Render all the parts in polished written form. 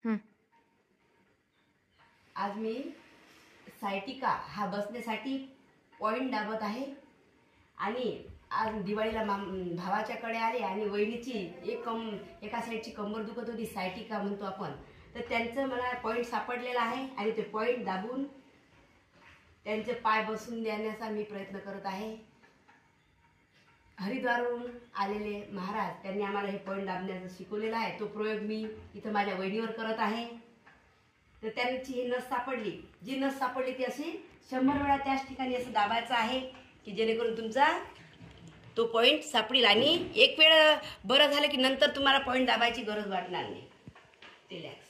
हं. आज मी सायटिका हा बसण्यासाठी पॉईंट दाबत आहे आणि आज दिवाळीला भावाच्याकडे आले आणि वहिनीची एका साईडची कंबर दुखत होती, सायटिका म्हणतो आपण. तर त्यांचं मला पॉईंट सापडलेला आहे आणि ते पॉईंट दाबून त्यांचे पाय बसून देण्याचा मी प्रयत्न करत आहे. हरिद्वारहून आलेले महाराज त्यांनी आम्हाला हे पॉईंट दाबण्याचं शिकवलेलं आहे. तो प्रयोग मी इथं माझ्या वहिनीवर करत आहे. तर त्यांची ही नस सापडली, जी नस सापडली ती अशी 100 वेळा त्याच ठिकाणी असं दाबायचं आहे की जेणेकरून तुमचा तो पॉईंट सापडेल आणि एक वेळ बरं झालं की नंतर तुम्हाला पॉईंट दाबायची गरज वाटणार नाही. रिलॅक्स.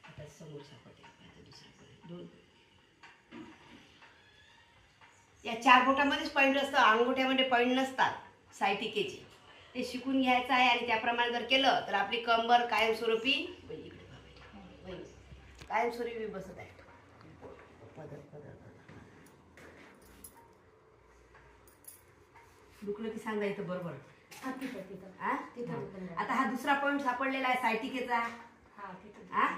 आता समोर सापडले दुसरा दोन या 4 बोटामध्येच पॉईंट असतं, अंगठ्यामध्ये पॉईंट नसतात सायटिकेचे. ते शिकून घ्यायचं आहे आणि त्याप्रमाणे जर केलं तर आपली कंबर कायमस्वरूपी कायमस्वरूपी बसत आहे. दुखलं की सांगा इथं बरोबर. आता हा दुसरा पॉईंट सापडलेला आहे सायटिकेचा.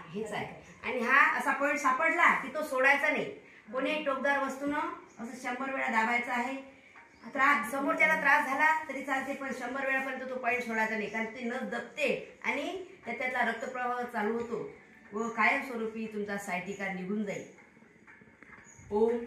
हेच आहे आणि हा असा पॉईंट सापडला की तो सोडायचा नाही. कोणीही टोकदार वस्तूनं असं 100 वेळा दाबायचं आहे. समोरच्याला त्रास झाला तरी चालते, पण 100 वेळापर्यंत तो पॉईंट सोडायचा नाही, कारण ते नस दबते आणि त्यातला रक्तप्रवाह चालू होतो व कायमस्वरूपी तुमचा सायटिका निघून जाईल. ओम